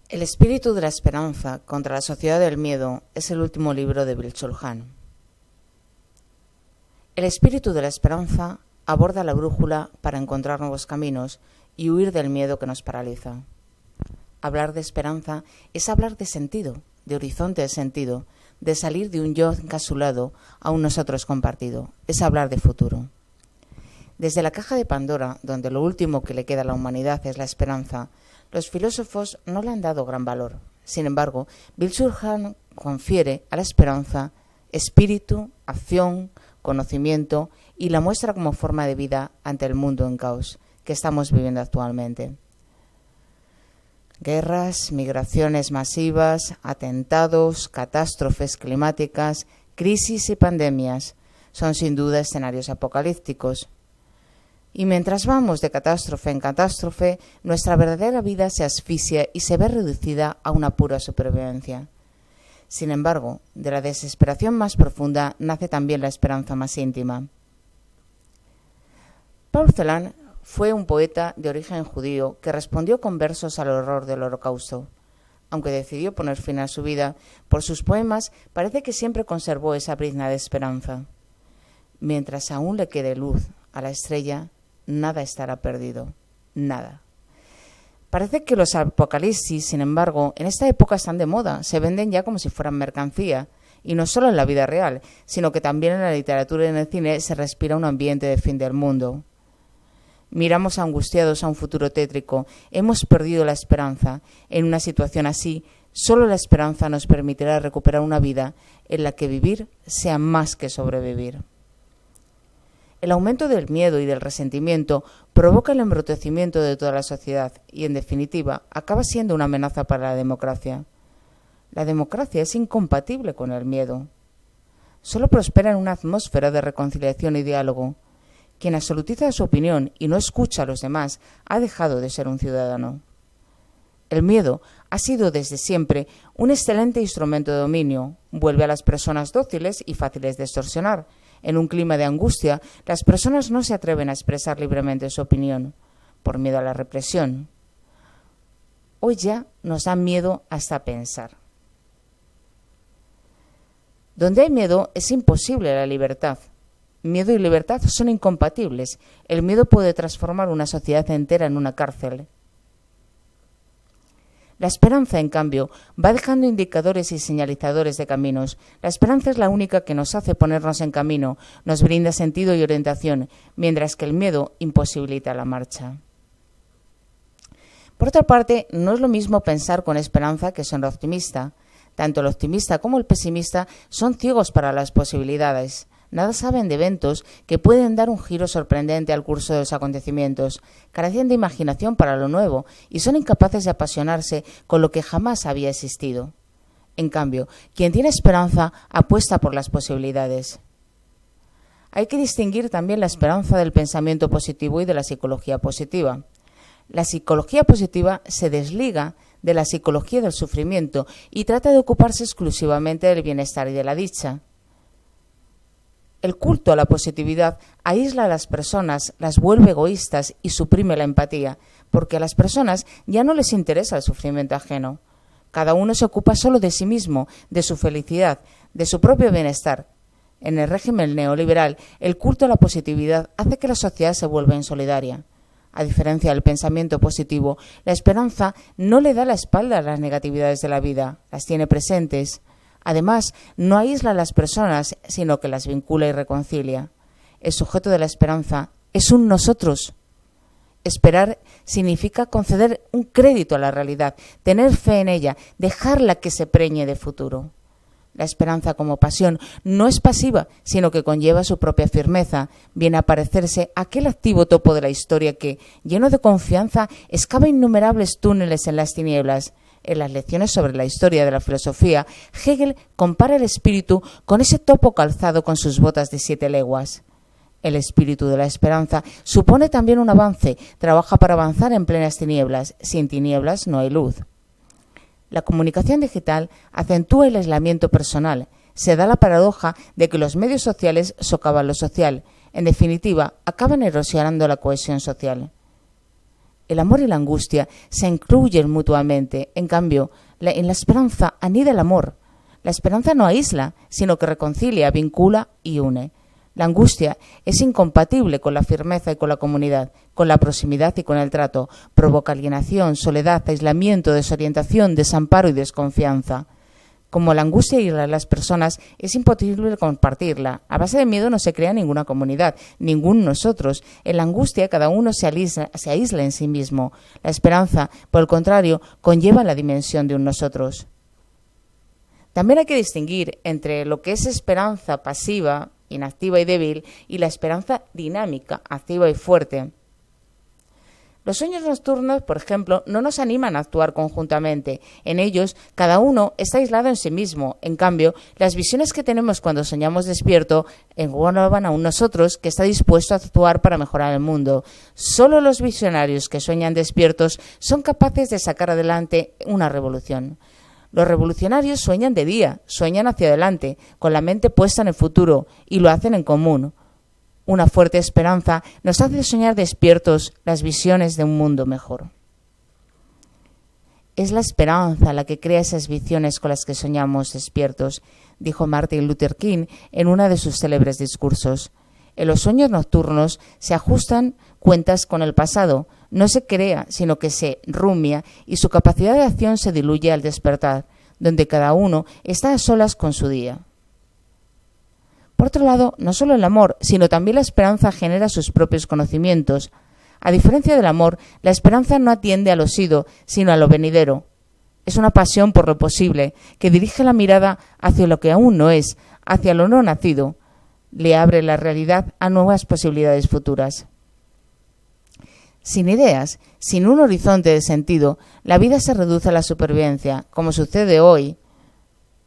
El espíritu de la esperanza contra la sociedad del miedo es el último libro de Byung-Chul Han. El espíritu de la esperanza aborda la brújula para encontrar nuevos caminos y huir del miedo que nos paraliza. Hablar de esperanza es hablar de sentido, de horizonte de sentido, de salir de un yo encasulado a un nosotros compartido. Es hablar de futuro. Desde la caja de Pandora, donde lo último que le queda a la humanidad es la esperanza, los filósofos no le han dado gran valor. Sin embargo, Byung-Chul Han confiere a la esperanza espíritu, acción, conocimiento y la muestra como forma de vida ante el mundo en caos que estamos viviendo actualmente. Guerras, migraciones masivas, atentados, catástrofes climáticas, crisis y pandemias son sin duda escenarios apocalípticos. Y mientras vamos de catástrofe en catástrofe, nuestra verdadera vida se asfixia y se ve reducida a una pura supervivencia. Sin embargo, de la desesperación más profunda nace también la esperanza más íntima. Paul Celan fue un poeta de origen judío que respondió con versos al horror del Holocausto. Aunque decidió poner fin a su vida, por sus poemas parece que siempre conservó esa brizna de esperanza. Mientras aún le quede luz a la estrella, nada estará perdido, nada. Parece que los apocalipsis, sin embargo, en esta época están de moda, se venden ya como si fueran mercancía, y no solo en la vida real, sino que también en la literatura y en el cine se respira un ambiente de fin del mundo. Miramos angustiados a un futuro tétrico, hemos perdido la esperanza. En una situación así, solo la esperanza nos permitirá recuperar una vida en la que vivir sea más que sobrevivir. El aumento del miedo y del resentimiento provoca el embrutecimiento de toda la sociedad y, en definitiva, acaba siendo una amenaza para la democracia. La democracia es incompatible con el miedo. Solo prospera en una atmósfera de reconciliación y diálogo. Quien absolutiza su opinión y no escucha a los demás ha dejado de ser un ciudadano. El miedo ha sido desde siempre un excelente instrumento de dominio. Vuelve a las personas dóciles y fáciles de extorsionar. En un clima de angustia, las personas no se atreven a expresar libremente su opinión, por miedo a la represión. Hoy ya nos da miedo hasta pensar. Donde hay miedo es imposible la libertad. Miedo y libertad son incompatibles. El miedo puede transformar una sociedad entera en una cárcel. La esperanza, en cambio, va dejando indicadores y señalizadores de caminos. La esperanza es la única que nos hace ponernos en camino, nos brinda sentido y orientación, mientras que el miedo imposibilita la marcha. Por otra parte, no es lo mismo pensar con esperanza que ser optimista. Tanto el optimista como el pesimista son ciegos para las posibilidades. Nada saben de eventos que pueden dar un giro sorprendente al curso de los acontecimientos, carecen de imaginación para lo nuevo y son incapaces de apasionarse con lo que jamás había existido. En cambio, quien tiene esperanza apuesta por las posibilidades. Hay que distinguir también la esperanza del pensamiento positivo y de la psicología positiva. La psicología positiva se desliga de la psicología del sufrimiento y trata de ocuparse exclusivamente del bienestar y de la dicha. El culto a la positividad aísla a las personas, las vuelve egoístas y suprime la empatía, porque a las personas ya no les interesa el sufrimiento ajeno. Cada uno se ocupa solo de sí mismo, de su felicidad, de su propio bienestar. En el régimen neoliberal, el culto a la positividad hace que la sociedad se vuelva insolidaria. A diferencia del pensamiento positivo, la esperanza no le da la espalda a las negatividades de la vida, las tiene presentes. Además, no aísla a las personas, sino que las vincula y reconcilia. El sujeto de la esperanza es un nosotros. Esperar significa conceder un crédito a la realidad, tener fe en ella, dejarla que se preñe de futuro. La esperanza como pasión no es pasiva, sino que conlleva su propia firmeza. Viene a parecerse aquel activo topo de la historia que, lleno de confianza, excava innumerables túneles en las tinieblas. En las lecciones sobre la historia de la filosofía, Hegel compara el espíritu con ese topo calzado con sus botas de 7 leguas. El espíritu de la esperanza supone también un avance, trabaja para avanzar en plenas tinieblas. Sin tinieblas no hay luz. La comunicación digital acentúa el aislamiento personal. Se da la paradoja de que los medios sociales socavan lo social. En definitiva, acaban erosionando la cohesión social. El amor y la angustia se incluyen mutuamente. En cambio, en la esperanza anida el amor. La esperanza no aísla, sino que reconcilia, vincula y une. La angustia es incompatible con la firmeza y con la comunidad, con la proximidad y con el trato. Provoca alienación, soledad, aislamiento, desorientación, desamparo y desconfianza. Como la angustia aísla a las personas, es imposible compartirla. A base de miedo no se crea ninguna comunidad, ningún nosotros. En la angustia cada uno se aísla en sí mismo. La esperanza, por el contrario, conlleva la dimensión de un nosotros. También hay que distinguir entre lo que es esperanza pasiva, inactiva y débil, y la esperanza dinámica, activa y fuerte. Los sueños nocturnos, por ejemplo, no nos animan a actuar conjuntamente. En ellos, cada uno está aislado en sí mismo. En cambio, las visiones que tenemos cuando soñamos despierto engloban a un nosotros que está dispuesto a actuar para mejorar el mundo. Solo los visionarios que sueñan despiertos son capaces de sacar adelante una revolución. Los revolucionarios sueñan de día, sueñan hacia adelante, con la mente puesta en el futuro, y lo hacen en común. Una fuerte esperanza nos hace soñar despiertos las visiones de un mundo mejor. Es la esperanza la que crea esas visiones con las que soñamos despiertos, dijo Martin Luther King en uno de sus célebres discursos. En los sueños nocturnos se ajustan cuentas con el pasado, no se crea, sino que se rumia y su capacidad de acción se diluye al despertar, donde cada uno está a solas con su día. Por otro lado, no solo el amor, sino también la esperanza genera sus propios conocimientos. A diferencia del amor, la esperanza no atiende a lo sido, sino a lo venidero. Es una pasión por lo posible, que dirige la mirada hacia lo que aún no es, hacia lo no nacido. Le abre la realidad a nuevas posibilidades futuras. Sin ideas, sin un horizonte de sentido, la vida se reduce a la supervivencia, como sucede hoy,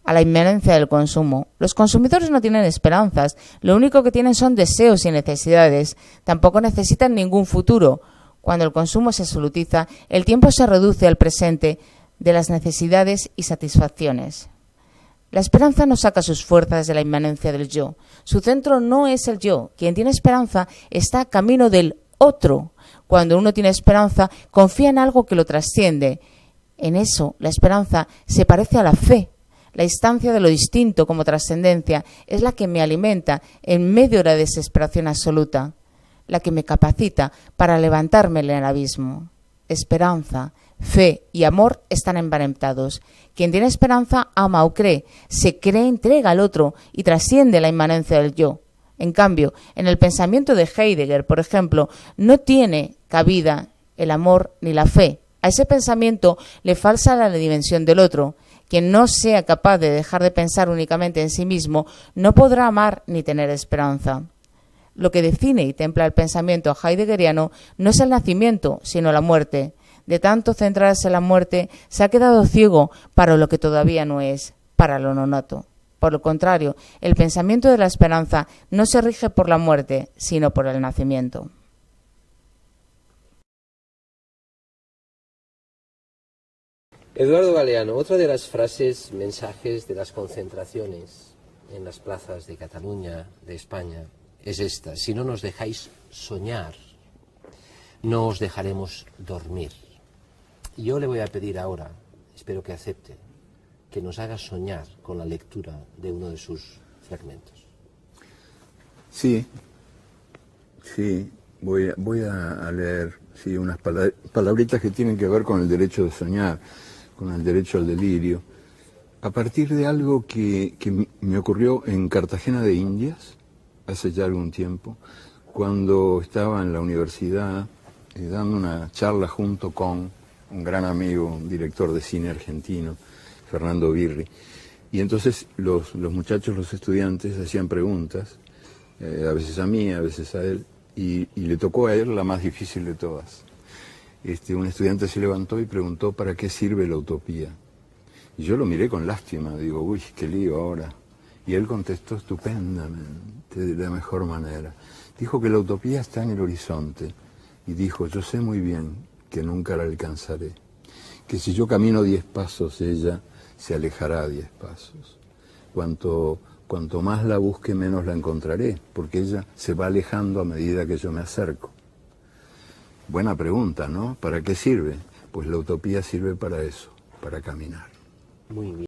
a la inminencia del consumo. Los consumidores no tienen esperanzas, lo único que tienen son deseos y necesidades. Tampoco necesitan ningún futuro. Cuando el consumo se absolutiza, el tiempo se reduce al presente de las necesidades y satisfacciones. La esperanza no saca sus fuerzas de la inmanencia del yo. Su centro no es el yo. Quien tiene esperanza está camino del otro. Cuando uno tiene esperanza, confía en algo que lo trasciende. En eso, la esperanza se parece a la fe. La instancia de lo distinto como trascendencia es la que me alimenta en medio de la desesperación absoluta, la que me capacita para levantarme en el abismo. Esperanza, fe y amor están emparentados. Quien tiene esperanza ama o cree, se cree, entrega al otro y trasciende la inmanencia del yo. En cambio, en el pensamiento de Heidegger, por ejemplo, no tiene cabida el amor ni la fe. A ese pensamiento le falta la dimensión del otro. Quien no sea capaz de dejar de pensar únicamente en sí mismo no podrá amar ni tener esperanza. Lo que define y templa el pensamiento heideggeriano no es el nacimiento, sino la muerte. De tanto centrarse en la muerte, se ha quedado ciego para lo que todavía no es, para lo no nato. Por lo contrario, el pensamiento de la esperanza no se rige por la muerte, sino por el nacimiento. Eduardo Galeano, otra de las frases, mensajes de las concentraciones en las plazas de Cataluña, de España, es esta: si no nos dejáis soñar, no os dejaremos dormir. Y yo le voy a pedir ahora, espero que acepte, que nos haga soñar con la lectura de uno de sus fragmentos. Sí, voy a leer unas palabritas que tienen que ver con el derecho de soñar, con el derecho al delirio, a partir de algo que me ocurrió en Cartagena de Indias, hace ya algún tiempo, cuando estaba en la universidad dando una charla junto con un gran amigo, un director de cine argentino, Fernando Birri. Y entonces los muchachos, los estudiantes, hacían preguntas, a veces a mí, a veces a él, y le tocó a él la más difícil de todas. Un estudiante se levantó y preguntó: ¿para qué sirve la utopía? Y yo lo miré con lástima, digo, uy, qué lío ahora. Y él contestó estupendamente, de la mejor manera. Dijo que la utopía está en el horizonte, y dijo: yo sé muy bien que nunca la alcanzaré, que si yo camino 10 pasos, ella se alejará 10 pasos. Cuanto más la busque, menos la encontraré, porque ella se va alejando a medida que yo me acerco. Buena pregunta, ¿no? ¿Para qué sirve? Pues la utopía sirve para eso, para caminar. Muy bien.